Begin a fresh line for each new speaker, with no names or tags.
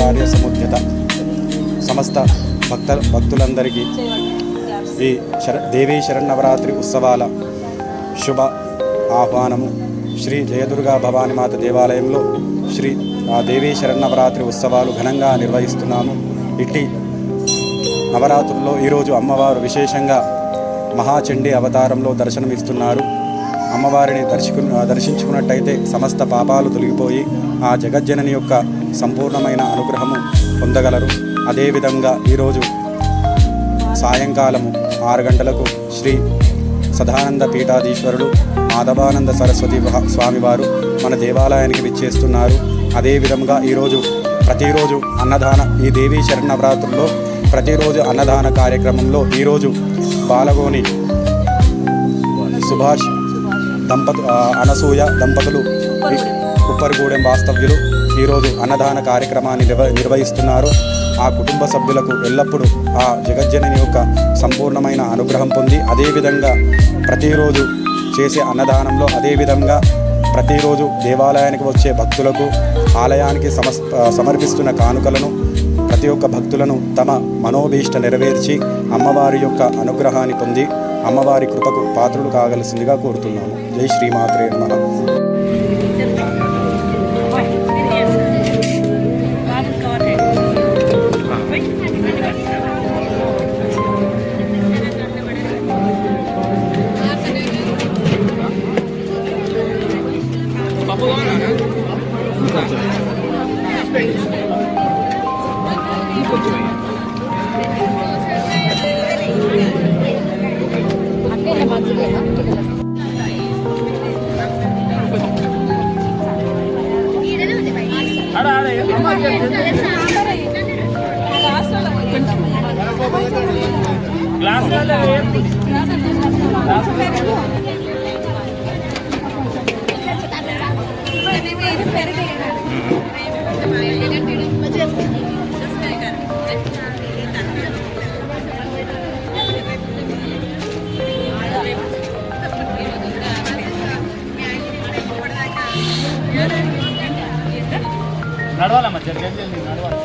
ఆచార్య సముద్యత సమస్త భక్తులందరికీ ఈ దేవీ శరన్నవరాత్రి ఉత్సవాల శుభ ఆహ్వానము. శ్రీ జయదుర్గా భవానీమాత దేవాలయంలో శ్రీ దేవీ శరన్నవరాత్రి ఉత్సవాలు ఘనంగా నిర్వహిస్తున్నాము. ఇట్టి నవరాత్రుల్లో ఈరోజు అమ్మవారు విశేషంగా మహాచండీ అవతారంలో దర్శనమిస్తున్నారు. అమ్మవారిని దర్శించుకున్నట్టయితే సమస్త పాపాలు తొలగిపోయి ఆ జగజ్జనని యొక్క సంపూర్ణమైన అనుగ్రహము పొందగలరు. అదేవిధంగా ఈరోజు సాయంకాలము 6 గంటలకు శ్రీ సదానంద పీఠాధీశ్వరుడు మాధవానంద సరస్వతి స్వామివారు మన దేవాలయానికి విచ్చేస్తున్నారు. అదేవిధంగా ప్రతిరోజు అన్నదాన ఈ దేవీ శరన్నవరాత్రుల్లో ప్రతిరోజు అన్నదాన కార్యక్రమంలో ఈరోజు బాలగోని సుభాష్ అనసూయ దంపతులు ఉప్పరిగూడెం వాస్తవ్యులు ఈరోజు అన్నదాన కార్యక్రమాన్ని నిర్వహిస్తున్నారు. ఆ కుటుంబ సభ్యులకు ఎల్లప్పుడూ ఆ జగజ్జనని యొక్క సంపూర్ణమైన అనుగ్రహం పొంది అదేవిధంగా ప్రతిరోజు చేసే అన్నదానంలో అదేవిధంగా ప్రతిరోజు దేవాలయానికి వచ్చే భక్తులకు ఆలయానికి సమర్పిస్తున్న కానుకలను ప్రతి ఒక్క భక్తులను తమ మనోభీష్ట నెరవేర్చి అమ్మవారి యొక్క అనుగ్రహాన్ని పొంది అమ్మవారి కృపకు పాత్రులు కాగలసిందిగా కోరుతున్నాము. జై శ్రీమాత్రే నమః.
నడవాలమ్మా జల్దీ నడవాలి.